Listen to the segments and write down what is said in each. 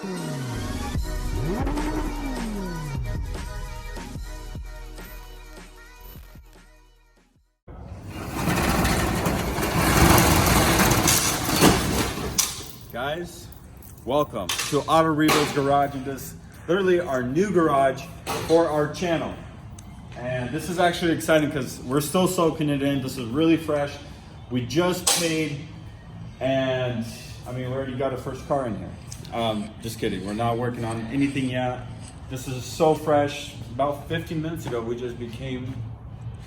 Guys, welcome to Auto Revo's garage, and this literally our new garage for our channel. And this is actually exciting because we're still soaking it in. This is really fresh. We just paid, and I mean, we already got our first car in here. Just kidding, we're not working on anything yet. This is so fresh. About 15 minutes ago, we just became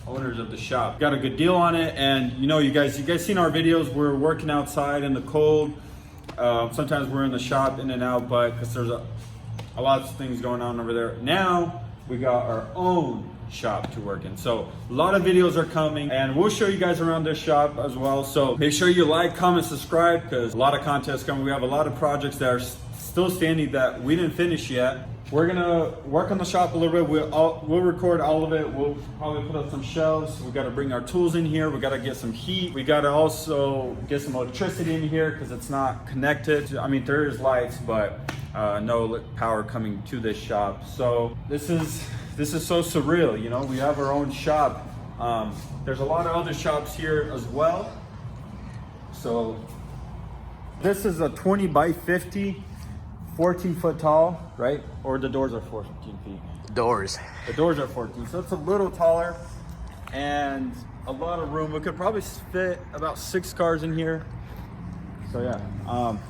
owners of the shop. Got a good deal on it, and you guys seen our videos. We're working outside in the cold. Sometimes we're in the shop in and out, but because there's a lot of things going on over there. Now we got our own shop to work in, so a lot of videos are coming, and we'll show you guys around this shop as well. So make sure you like, comment, subscribe, because a lot of content is coming. We have a lot of projects that are still standing that we didn't finish yet. We're gonna work on the shop a little bit. We'll record all of it. We'll probably put up some shelves. We gotta bring our tools in here. We gotta get some heat. We gotta also get some electricity in here because it's not connected. I mean, there is lights, but no power coming to this shop. So this is so surreal. We have our own shop. There's a lot of other shops here as well. So this is a 20 by 50. 14 foot tall, right? Or the doors are 14 feet? The doors are 14, so it's a little taller and a lot of room. We could probably fit about 6 cars in here. So yeah,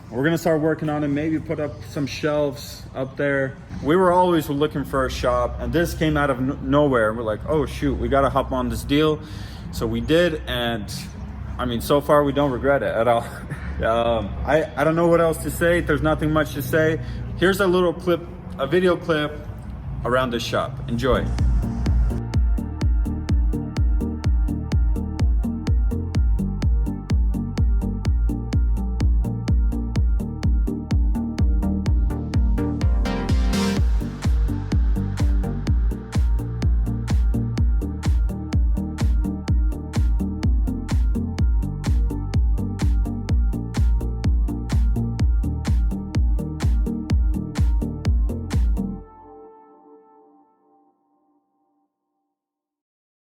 we're gonna start working on it. Maybe put up some shelves up there. We were always looking for a shop, and this came out of nowhere. We're like, oh shoot, we gotta hop on this deal. So we did, and I mean, so far we don't regret it at all. I don't know what else to say. There's nothing much to say. Here's a little clip, a video clip around this shop. Enjoy.